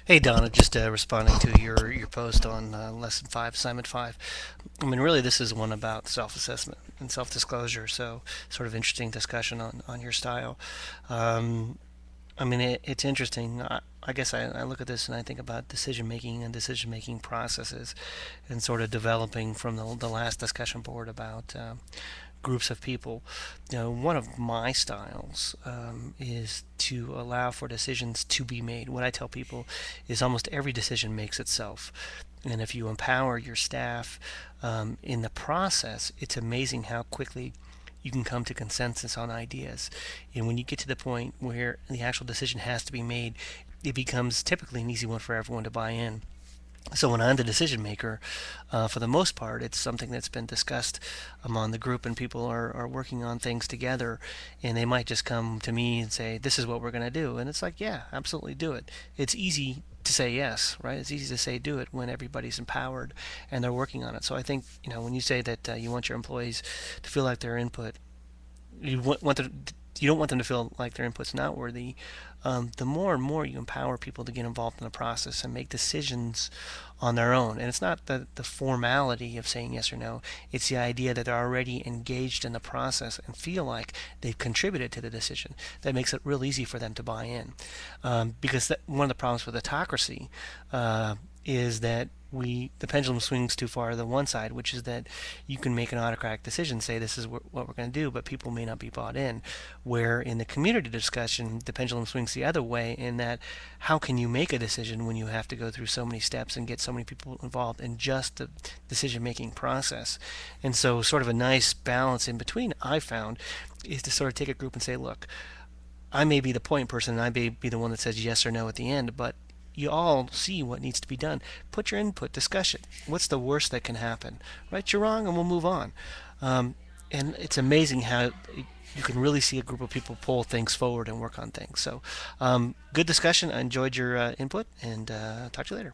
Hey Donna, just responding to your post on lesson five, assignment five. I mean, really, this is one about self-assessment and self-disclosure. So, sort of interesting discussion on your style. Um, I mean, it's interesting. I guess I look at this and I think about decision making and decision making processes, and sort of developing from the last discussion board about groups of people. One of my styles is to allow for decisions to be made. What I tell people is almost every decision makes itself. And if you empower your staff in the process, it's amazing how quickly you can come to consensus on ideas. And when you get to the point where the actual decision has to be made, it becomes typically an easy one for everyone to buy in. So when I'm the decision maker, for the most part, it's something that's been discussed among the group, and people are working on things together, and they might just come to me and say, "This is what we're going to do," and it's like, "Yeah, absolutely, do it." It's easy to say yes, right? It's easy to say do it when everybody's empowered and they're working on it. So I think when you say that you want your employees to feel like their input you don't want them to feel like their input's not worthy. The more and more you empower people to get involved in the process and make decisions on their own. And it's not the formality of saying yes or no. It's the idea that they're already engaged in the process and feel like they've contributed to the decision. That makes it real easy for them to buy in. Because one of the problems with autocracy is that the pendulum swings too far to the one side, which is that you can make an autocratic decision, say this is what we're going to do, but people may not be bought in. Where in the community discussion, the pendulum swings the other way, in that how can you make a decision when you have to go through so many steps and get so many people involved in just the decision making process? And so, sort of a nice balance in between, I found, is to sort of take a group and say, look, I may be the point person and I may be the one that says yes or no at the end, but you all see what needs to be done. Put your input, discuss it. What's the worst that can happen? Right, you're wrong, and we'll move on. And it's amazing how you can really see a group of people pull things forward and work on things. So, good discussion. I enjoyed your input, and talk to you later.